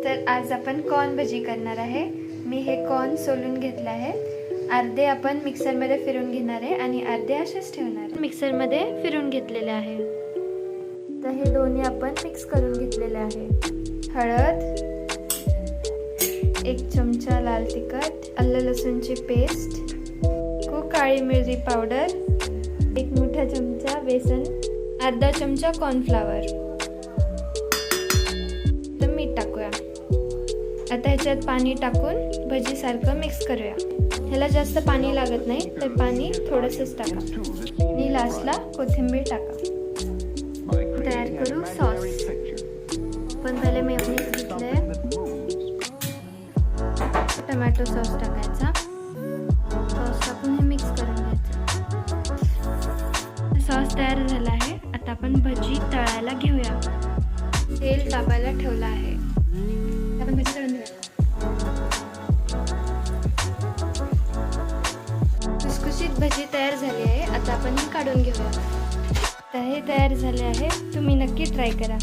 तर आज आपण कॉर्न भजी करणार आहे। मी हे कॉर्न सोलून घेतले आहे। अर्धे आपण मिक्सरमध्ये फिरून घेणार आहे आणि अर्धे असेच ठेवणार। मिक्सरमध्ये फिरून घेतलेले आहे। तर हे दोन्ही आपण मिक्स करून घेतलेले आहे। हळद, 1 चमचा लाल तिखट, आलं लसूणची पेस्ट, काळी मिरी पावडर, 1 मोठा चमचा बेसन, अर्धा चमचा कॉर्नफ्लॉवर, तर मीठ टाकूया। आता ह्याच्यात पाणी टाकून भजी सारखं मिक्स करूया। ह्याला जास्त पाणी लागत नाही, तर पाणी थोडंसंच टाका आणि लास्टला कोथिंबीर टाका। तयार करू सॉस। पण पहिले मेयोनीज घेतले, टोमॅटो सॉस टाकायचा, सॉस टाकून हे मिक्स करून घ्यायचं। सॉस तयार झाला आहे। आता आपण भजी तळायला घेऊया। तेल तापायला ठेवलं आहे। आपण भजी तळून घेऊया। खुसखुशीत भजी तयार झाली आहे। आता आपण ही काढून घेऊया। तर हे तयार झाले आहे। तुम्ही नक्की ट्राय करा।